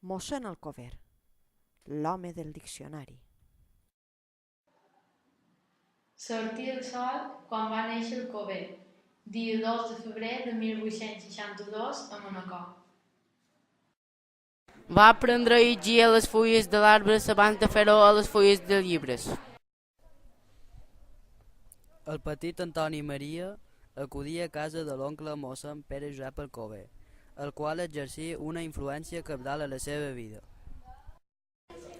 Mossèn Alcover, l'home del diccionari. Sortir el sol quan va néixer Alcover, dia 2 de febrer de 1862 a Manacor. Va aprendre a llegir a les fulles de l'arbre abans de fer-ho a les fulles de llibres. El petit Antoni Maria acudia a casa de l'oncle mossèn Pere Josep Alcover, el qual exercia una influència cabdal a la seva vida.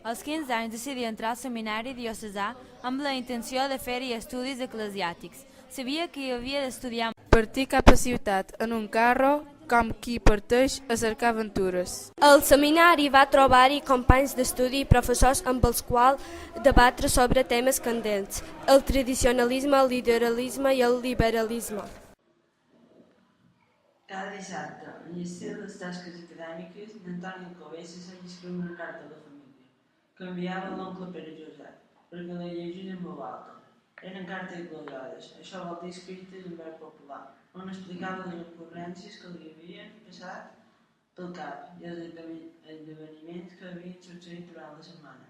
Als 15 anys decidí entrar al seminari diocesà amb la intenció de fer-hi estudis eclesiàstics. Sabia que hi havia d'estudiar. Partí cap a ciutat en un carro com qui parteix a cercar aventures. Al seminari va trobar-hi companys d'estudi i professors amb els quals debatre sobre temes candents, el tradicionalisme, el literalisme i el liberalisme. Cada dissabte, en llistar les tasques acadèmiques, n'Antoni Alcover se feia escriure una carta a la família, que enviava a l'oncle Pere Josep, perquè la llegís en veu alta. Eren cartes glorioses, això vol dir escrites en veu popular, on explicava les ocurrències que li havien passat pel cap i els esdeveniments que havien succeït durant la setmana.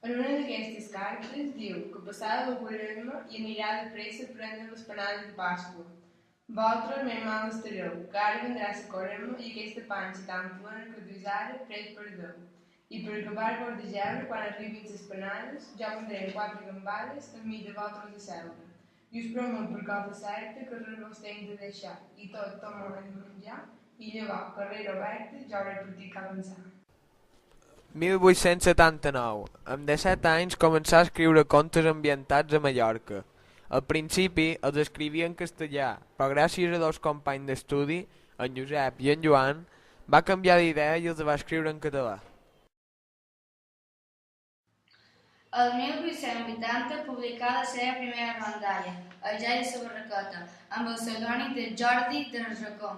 En una d'aquestes cartes diu que passada el Quaresma i anirà de pressa a prendre les panades de Pasqua. Vosaltres més mal estareu, que ara vendrà la Quaresma i aquesta panxa tan plena que dus ara pres perdeu. I per acabar-vos de geure, quan arribin les panades, jo vendré 4 gambades enmig de vosaltres de seure. I us promet per cosa certa que res vos tenc de deixar, i tot moment de menjar, i llavors, carrera oberta, jo hauré partit cap avançar. 1879. Amb 17 anys començà a escriure contes ambientats a Mallorca. Al principi els escrivia en castellà, però gràcies a dos companys d'estudi, en Josep i en Joan, va canviar d'idea i els va escriure en català. El 1880 publicà la seva primera rondalla, El ja i la barraqueta, amb el pseudònim de Jordi de Racó.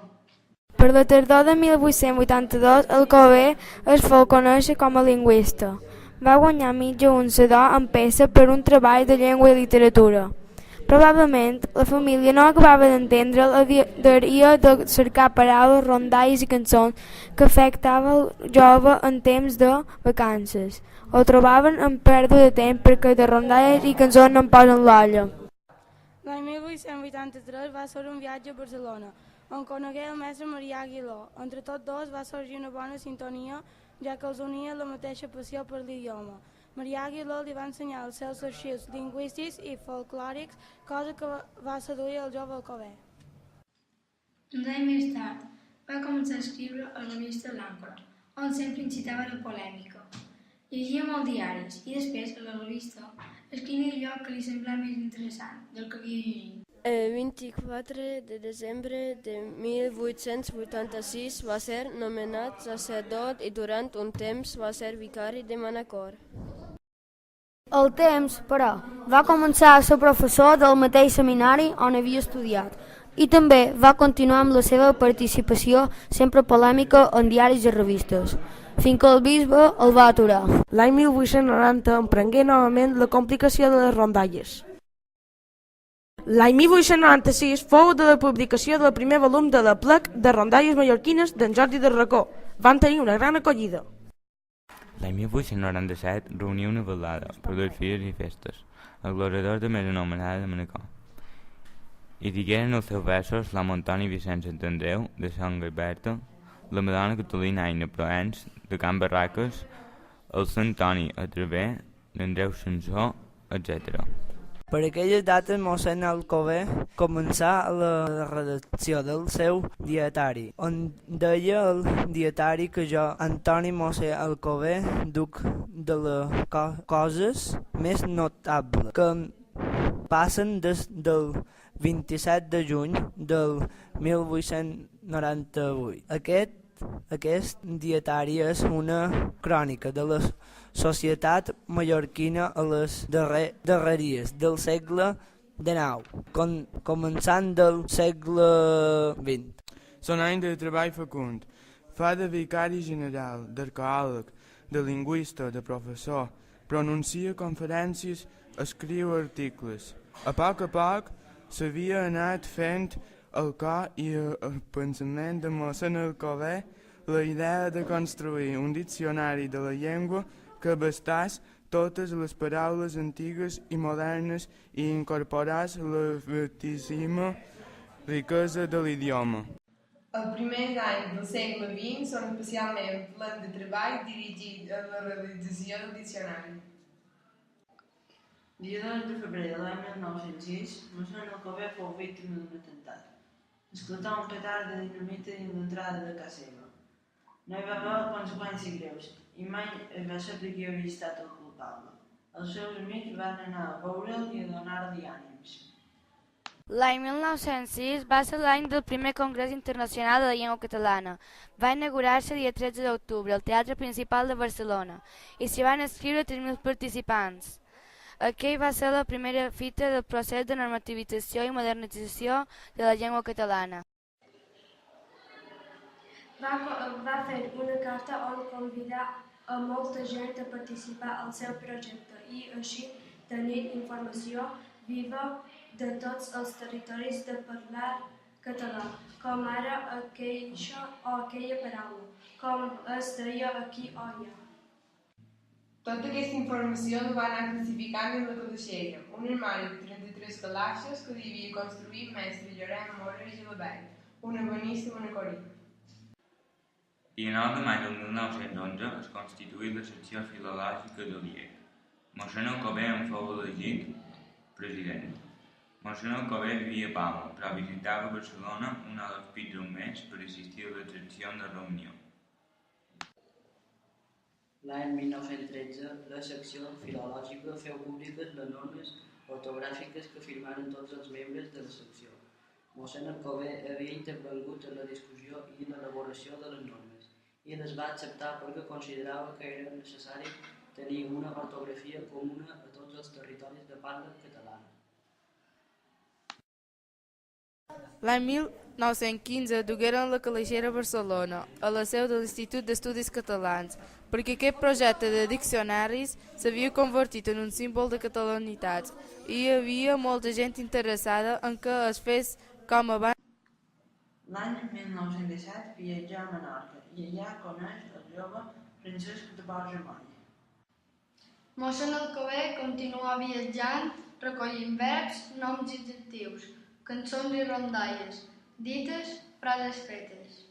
Per la tardor de 1882, Alcover es fou conèixer com a lingüista. Va guanyar mitja unça en peça per un treball de llengua i literatura. Probablement, la família no acabava d'entendre la diaria de cercar paraules, rondalles i cançons que afectava el jove en temps de vacances. Ho trobaven en pèrdua de temps perquè de rondalles i cançons no en posen l'olla. L'any 1883 va ser un viatge a Barcelona, on conegué el mestre Marià Aguiló. Entre tots dos va sorgir una bona sintonia, ja que els unia la mateixa passió per l'idioma. Marià Aguiló li va ensenyar els seus arxius lingüístics i folclòrics, cosa que va seduir el jove Alcover. Un any més tard, va començar a escriure a la revista L'Àncora, on sempre incitava la polèmica. Llegia molts diaris i després, a la revista, escrivia allò que li semblava més interessant del que havia llegit. El 24 de desembre de 1886 va ser nomenat sacerdot i durant un temps va ser vicari de Manacor. Al temps, però, va començar a ser professor del mateix seminari on havia estudiat i també va continuar amb la seva participació sempre polèmica en diaris i revistes, fins que el bisbe el va aturar. L'any 1890 emprengué novament la complicació de les rondalles. L'any 1896 fou de la publicació del primer volum de la plec de rondalles mallorquines d'en Jordi de Racó. Van tenir una gran acollida. L'any 1897 reunia una velada per les fires i festes, el gloriador de més anomenada de Manacor. Hi digueren els seus versos l'home Antoni Vicenç d'Andreu, de Sant Gaiberta, la Madonna Catalina Aina Proens, de Can Barraques, el Sant Antoni Atraver, d'Andreu Sansó, etc. Per aquelles dates, mossèn Alcover començà la redacció del seu dietari, on deia el dietari que jo, Antoni Mossèn Alcover, duc de les coses més notables que passen des del 27 de juny del 1898. Aquest dietari és una crònica de la societat mallorquina a les darreries del segle XIX, començant del segle XX. Són anys de treball fecund. Fa de vicari general, d'arqueòleg, de lingüista, de professor, pronuncia conferències, escriu articles. A poc s'havia anat fent el cor i el pensament de mossèn Alcover la idea de construir un diccionari de la llengua que abastís totes les paraules antigues i modernes i incorporés la vastíssima riquesa de l'idioma. Els primers anys del segle XX són especialment plens de treball dirigit a la realització del diccionari. Dia 2 de febrer de l'any 1906, mossèn Alcover fou víctima d'un atemptat. Esclatà un petard de dinamita dins l'entrada de casa seva. No hi va haver conseqüències greus i mai es va saber qui havia estat el culpable. Els seus amics van anar a veure'l i a donar-li ànims. L'any 1906 va ser l'any del primer Congrés Internacional de la Llengua Catalana. Va inaugurar-se el dia 13 d'octubre al Teatre Principal de Barcelona i s'hi van inscriure 3.000 participants. Aquell va ser la primera fita del procés de normativització i modernització de la llengua catalana. Va fer una carta on convidar a molta gent a participar al seu projecte i així tenir informació viva de tots els territoris de parlar català, com ara aquella o aquella paraula, com es deia aquí o allà. Tota aquesta informació la va anar classificant en la calaixera, un armari de 33 calaixes que li havia construït mestre Llorenç Mora i Gelabert, un ebenista i un acorí. Dia 9 de maig del 1911 es constituí la secció filològica de l'IEC. Mossèn Alcover en fou elegit president. Mossèn Alcover vivia a Palma, però visitava Barcelona una o dos pits un mes per assistir a les seccions de reunió. L'any 1913, la secció filològica feu públiques les normes ortogràfiques que firmaren tots els membres de la secció. Mossèn Alcover havia intervingut en la discussió i l'elaboració de les normes i les va acceptar perquè considerava que era necessari tenir una ortografia comuna a tots els territoris de parla catalana. L'any 1915 dugueren la calaixera a Barcelona, a la seu de l'Institut d'Estudis Catalans, perquè aquest projecte de diccionaris s'havia convertit en un símbol de catalanitat i hi havia molta gent interessada en que es fes com abans. L'any 1917 viatjà a Menorca i allà coneix el jove Francesc de Borja-Moll. Mossèn Alcover continua viatjant, recollint verbs, noms i adjectius, cançons i rondalles, dites, frases fetes.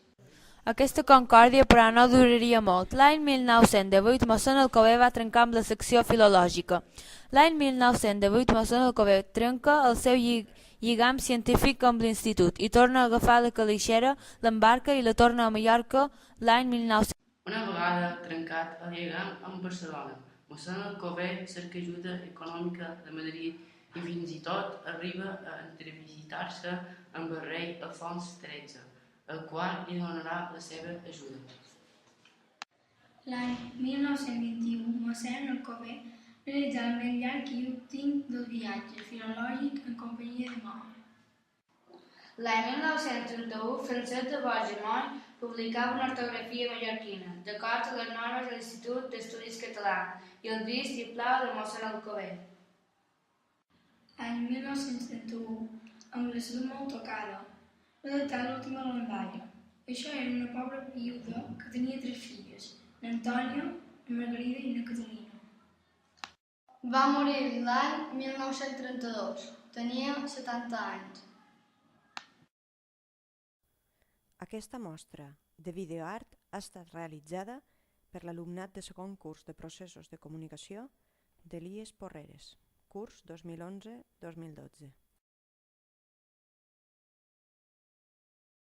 Aquesta concòrdia, però, no duraria molt. L'any 1918, mossèn Alcover va trencar amb la secció filològica. L'any 1918, mossèn Alcover trenca el seu lligam científic amb l'institut i torna a agafar la calaixera, l'embarca i la torna a Mallorca l'any 1900. Una vegada trencat el lligam amb Barcelona, mossèn Alcover cerca ajuda econòmica de Madrid i fins i tot arriba a entrevistar-se amb el rei Alfons XIII, el qual li donarà la seva ajuda. L'any 1921, mossèn Alcover realitzà el més llarg i últim del viatge filològic en companyia de Maó. L'any 1931, Francesc de Borja-Moll publicava una ortografia mallorquina, d'acord amb les normes de l'Institut d'Estudis Catalans i el vistiplau de mossèn Alcover. L'any 1931, amb la salut molt tocada, va adoptar l'última rondalla. Això era una pobra viuda que tenia 3 filles, l'Antònia, la Margarida i la Catalina. Va morir l'any 1932, tenia 70 anys. Aquesta mostra de videoart ha estat realitzada per l'alumnat de segon curs de Processos de Comunicació de l'IES Porreres, curs 2011-2012.